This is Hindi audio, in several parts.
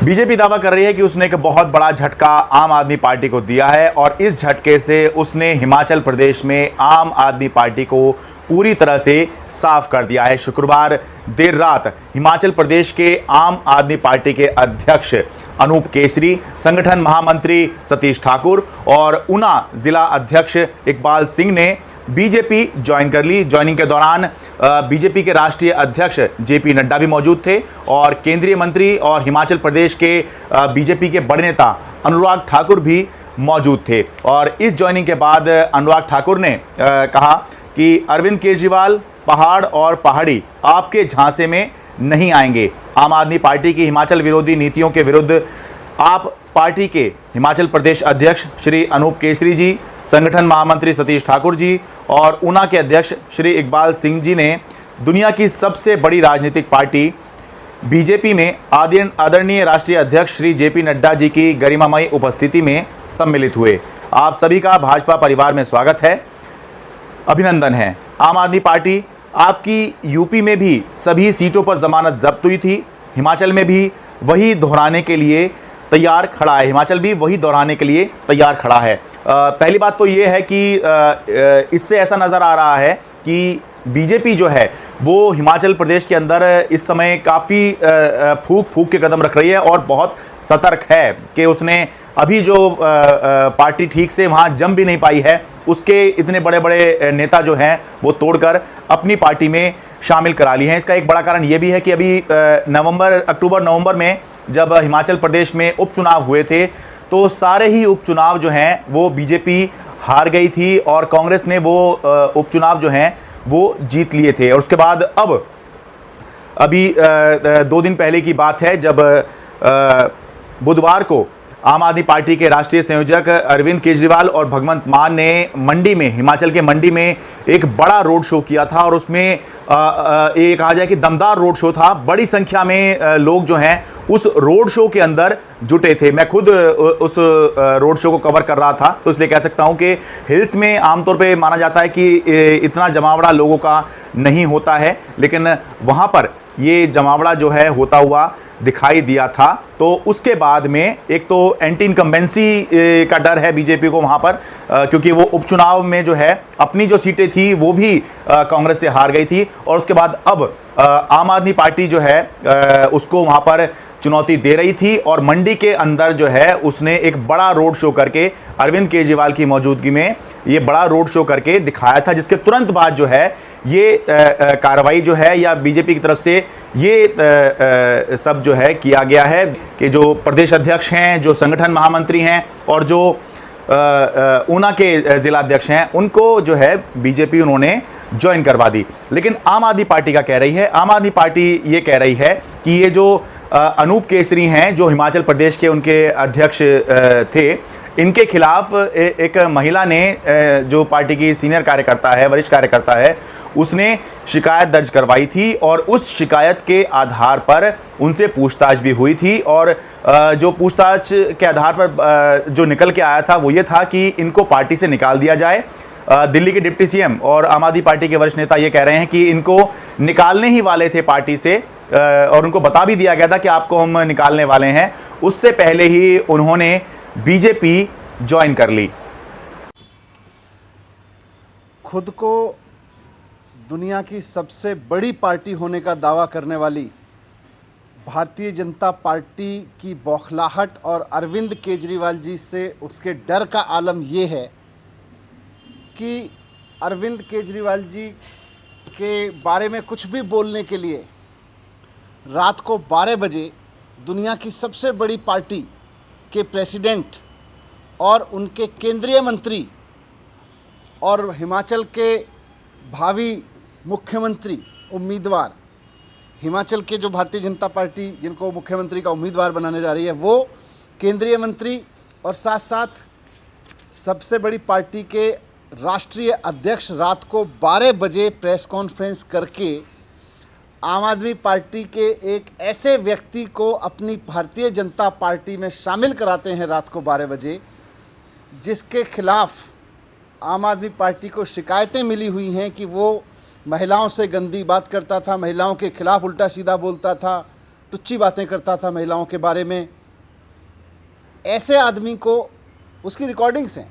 बीजेपी दावा कर रही है कि उसने एक बहुत बड़ा झटका आम आदमी पार्टी को दिया है और इस झटके से उसने हिमाचल प्रदेश में आम आदमी पार्टी को पूरी तरह से साफ कर दिया है। शुक्रवार देर रात हिमाचल प्रदेश के आम आदमी पार्टी के अध्यक्ष अनूप केसरी, संगठन महामंत्री सतीश ठाकुर और ऊना जिला अध्यक्ष इकबाल सिंह ने बीजेपी ज्वाइन कर ली। ज्वाइनिंग के दौरान बीजेपी के राष्ट्रीय अध्यक्ष जेपी नड्डा भी मौजूद थे और केंद्रीय मंत्री और हिमाचल प्रदेश के बीजेपी के बड़े नेता अनुराग ठाकुर भी मौजूद थे। और इस ज्वाइनिंग के बाद अनुराग ठाकुर ने कहा कि अरविंद केजरीवाल पहाड़ और पहाड़ी आपके झांसे में नहीं आएंगे। आम आदमी पार्टी की हिमाचल विरोधी नीतियों के विरुद्ध आप पार्टी के हिमाचल प्रदेश अध्यक्ष श्री अनूप केसरी जी, संगठन महामंत्री सतीश ठाकुर जी और ऊना के अध्यक्ष श्री इकबाल सिंह जी ने दुनिया की सबसे बड़ी राजनीतिक पार्टी बीजेपी में आदरणीय राष्ट्रीय अध्यक्ष श्री जेपी नड्डा जी की गरिमामयी उपस्थिति में सम्मिलित हुए। आप सभी का भाजपा परिवार में स्वागत है, अभिनंदन है। आम आदमी पार्टी आपकी यूपी में भी सभी सीटों पर जमानत जब्त हुई थी, हिमाचल में भी वही दोहराने के लिए तैयार खड़ा है। हिमाचल भी वही दोहराने के लिए तैयार खड़ा है। पहली बात तो ये है कि इससे ऐसा नज़र आ रहा है कि बीजेपी जो है वो हिमाचल प्रदेश के अंदर इस समय काफ़ी फूंक के कदम रख रही है और बहुत सतर्क है कि उसने अभी जो पार्टी ठीक से वहाँ जम भी नहीं पाई है, उसके इतने बड़े बड़े नेता जो हैं वो तोड़कर अपनी पार्टी में शामिल करा ली हैं। इसका एक बड़ा कारण ये भी है कि अभी अक्टूबर नवंबर में जब हिमाचल प्रदेश में उपचुनाव हुए थे तो सारे ही उपचुनाव जो हैं वो बीजेपी हार गई थी और कांग्रेस ने वो उपचुनाव जो हैं वो जीत लिए थे। और उसके बाद अब अभी 2 दिन पहले की बात है जब बुधवार को आम आदमी पार्टी के राष्ट्रीय संयोजक अरविंद केजरीवाल और भगवंत मान ने मंडी में, हिमाचल के मंडी में एक बड़ा रोड शो किया था और उसमें ये कहा जाए कि दमदार रोड शो था। बड़ी संख्या में लोग जो हैं उस रोड शो के अंदर जुटे थे। मैं खुद उस रोड शो को कवर कर रहा था तो इसलिए कह सकता हूं कि हिल्स में आमतौर पे माना जाता है कि इतना जमावड़ा लोगों का नहीं होता है, लेकिन वहां पर ये जमावड़ा जो है होता हुआ दिखाई दिया था। तो उसके बाद में एक तो एंटी इनकम्बेंसी का डर है बीजेपी को वहां पर, क्योंकि वो उपचुनाव में जो है अपनी जो सीटें थी वो भी कांग्रेस से हार गई थी और उसके बाद अब आम आदमी पार्टी जो है उसको वहां पर चुनौती दे रही थी और मंडी के अंदर जो है उसने एक बड़ा रोड शो करके अरविंद केजरीवाल की मौजूदगी में ये बड़ा रोड शो करके दिखाया था, जिसके तुरंत बाद जो है ये कार्रवाई जो है या बीजेपी की तरफ से ये सब जो है किया गया है कि जो प्रदेश अध्यक्ष हैं, जो संगठन महामंत्री हैं और जो ऊना के जिला अध्यक्ष हैं उनको जो है बीजेपी उन्होंने ज्वाइन करवा दी। लेकिन आम आदमी पार्टी का कह रही है, आम आदमी पार्टी ये कह रही है कि ये जो अनूप केसरी हैं जो हिमाचल प्रदेश के उनके अध्यक्ष थे, इनके खिलाफ एक महिला ने, जो पार्टी की सीनियर कार्यकर्ता है, वरिष्ठ कार्यकर्ता है, उसने शिकायत दर्ज करवाई थी और उस शिकायत के आधार पर उनसे पूछताछ भी हुई थी और जो पूछताछ के आधार पर जो निकल के आया था वो ये था कि इनको पार्टी से निकाल दिया जाए। दिल्ली के डिप्टी सीएम और आम आदमी पार्टी के वरिष्ठ नेता ये कह रहे हैं कि इनको निकालने ही वाले थे पार्टी से और उनको बता भी दिया गया था कि आपको हम निकालने वाले हैं। उससे पहले ही उन्होंने बीजेपी ज्वाइन कर ली। खुद को दुनिया की सबसे बड़ी पार्टी होने का दावा करने वाली भारतीय जनता पार्टी की बौखलाहट और अरविंद केजरीवाल जी से उसके डर का आलम ये है कि अरविंद केजरीवाल जी के बारे में कुछ भी बोलने के लिए रात को 12 बजे दुनिया की सबसे बड़ी पार्टी के प्रेसिडेंट और उनके केंद्रीय मंत्री और हिमाचल के भावी मुख्यमंत्री उम्मीदवार, हिमाचल के जो भारतीय जनता पार्टी जिनको मुख्यमंत्री का उम्मीदवार बनाने जा रही है वो केंद्रीय मंत्री और साथ साथ सबसे बड़ी पार्टी के राष्ट्रीय अध्यक्ष रात को 12 बजे प्रेस कॉन्फ्रेंस करके आम आदमी पार्टी के एक ऐसे व्यक्ति को अपनी भारतीय जनता पार्टी में शामिल कराते हैं रात को 12 बजे, जिसके खिलाफ आम आदमी पार्टी को शिकायतें मिली हुई हैं कि वो महिलाओं से गंदी बात करता था, महिलाओं के खिलाफ उल्टा सीधा बोलता था, तुच्ची बातें करता था महिलाओं के बारे में, ऐसे आदमी को, उसकी रिकॉर्डिंग्स हैं,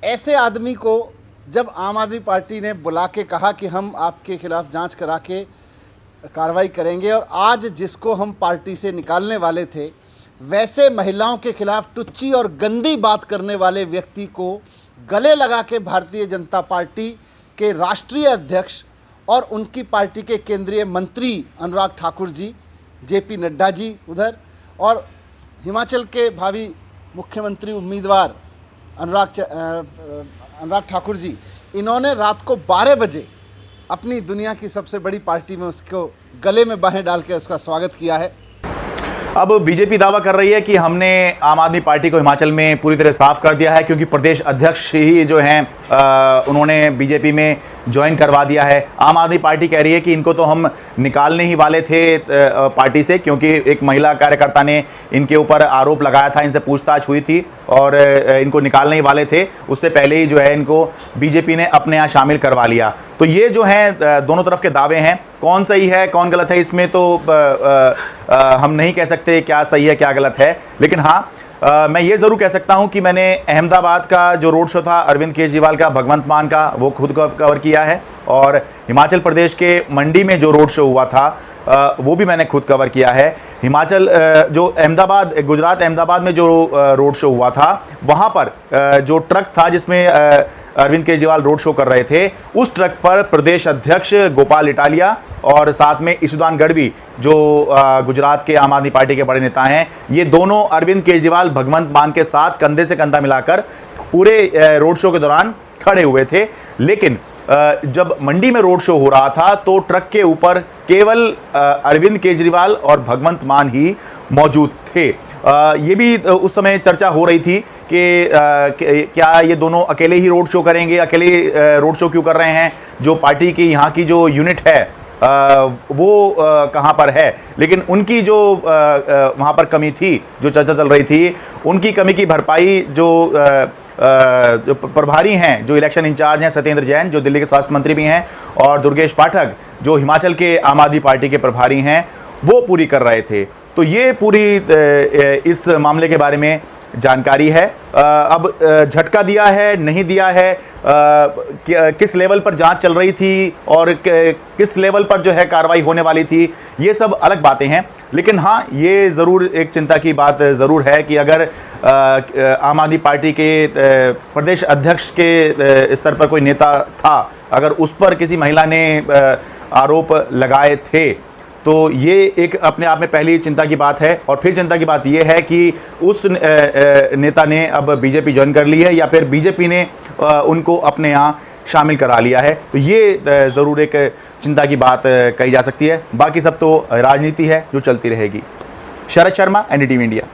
ऐसे आदमी को जब आम आदमी पार्टी ने बुला के कहा कि हम आपके खिलाफ जांच करा के कार्रवाई करेंगे, और आज जिसको हम पार्टी से निकालने वाले थे, वैसे महिलाओं के खिलाफ टुच्ची और गंदी बात करने वाले व्यक्ति को गले लगा के भारतीय जनता पार्टी के राष्ट्रीय अध्यक्ष और उनकी पार्टी के केंद्रीय मंत्री अनुराग ठाकुर जी, जेपी नड्डा जी उधर, और हिमाचल के भावी मुख्यमंत्री उम्मीदवार अनुराग ठाकुर जी, इन्होंने रात को 12 बजे अपनी दुनिया की सबसे बड़ी पार्टी में उसको गले में बाहें डाल के उसका स्वागत किया है। अब बीजेपी दावा कर रही है कि हमने आम आदमी पार्टी को हिमाचल में पूरी तरह साफ कर दिया है, क्योंकि प्रदेश अध्यक्ष ही जो हैं उन्होंने बीजेपी में ज्वाइन करवा दिया है। आम आदमी पार्टी कह रही है कि इनको तो हम निकालने ही वाले थे पार्टी से, क्योंकि एक महिला कार्यकर्ता ने इनके ऊपर आरोप लगाया था, इनसे पूछताछ हुई थी और इनको निकालने ही वाले थे। उससे पहले ही जो है इनको बीजेपी ने अपने यहाँ शामिल करवा लिया। तो ये जो हैं दोनों तरफ के दावे हैं, कौन सही है कौन गलत है इसमें तो हम नहीं कह सकते क्या सही है क्या गलत है। लेकिन हाँ, मैं ये ज़रूर कह सकता हूं कि मैंने अहमदाबाद का जो रोड शो था अरविंद केजरीवाल का, भगवंत मान का, वो खुद कवर किया है, और हिमाचल प्रदेश के मंडी में जो रोड शो हुआ था वो भी मैंने खुद कवर किया है। हिमाचल जो अहमदाबाद, गुजरात अहमदाबाद में जो रोड शो हुआ था, वहाँ पर जो ट्रक था जिसमें अरविंद केजरीवाल रोड शो कर रहे थे, उस ट्रक पर प्रदेश अध्यक्ष गोपाल इटालिया और साथ में ईशुदान गढ़वी जो गुजरात के आम आदमी पार्टी के बड़े नेता हैं, ये दोनों अरविंद केजरीवाल भगवंत मान के साथ कंधे से कंधा मिलाकर पूरे रोड शो के दौरान खड़े हुए थे। लेकिन जब मंडी में रोड शो हो रहा था तो ट्रक के ऊपर केवल अरविंद केजरीवाल और भगवंत मान ही मौजूद थे। ये भी उस समय चर्चा हो रही थी कि क्या ये दोनों अकेले ही रोड शो करेंगे, अकेले रोड शो क्यों कर रहे हैं, जो पार्टी की यहाँ की जो यूनिट है वो कहाँ पर है। लेकिन उनकी जो वहाँ पर कमी थी, जो चर्चा चल रही थी, उनकी कमी की भरपाई जो प्रभारी हैं, जो इलेक्शन इंचार्ज हैं सत्येंद्र जैन, जो दिल्ली के स्वास्थ्य मंत्री भी हैं, और दुर्गेश पाठक जो हिमाचल के आम आदमी पार्टी के प्रभारी हैं, वो पूरी कर रहे थे। तो ये पूरी इस मामले के बारे में जानकारी है। अब झटका दिया है नहीं दिया है, किस लेवल पर जांच चल रही थी और किस लेवल पर जो है कार्रवाई होने वाली थी, ये सब अलग बातें हैं। लेकिन हाँ, ये ज़रूर एक चिंता की बात ज़रूर है कि अगर आम आदमी पार्टी के प्रदेश अध्यक्ष के स्तर पर कोई नेता था, अगर उस पर किसी महिला ने आरोप लगाए थे, तो ये एक अपने आप में पहली चिंता की बात है। और फिर चिंता की बात ये है कि उस नेता ने अब बीजेपी ज्वाइन कर ली है या फिर बीजेपी ने उनको अपने यहाँ शामिल करा लिया है। तो ये ज़रूर एक चिंता की बात कही जा सकती है। बाकी सब तो राजनीति है जो चलती रहेगी। Sharad Sharma, NDTV India.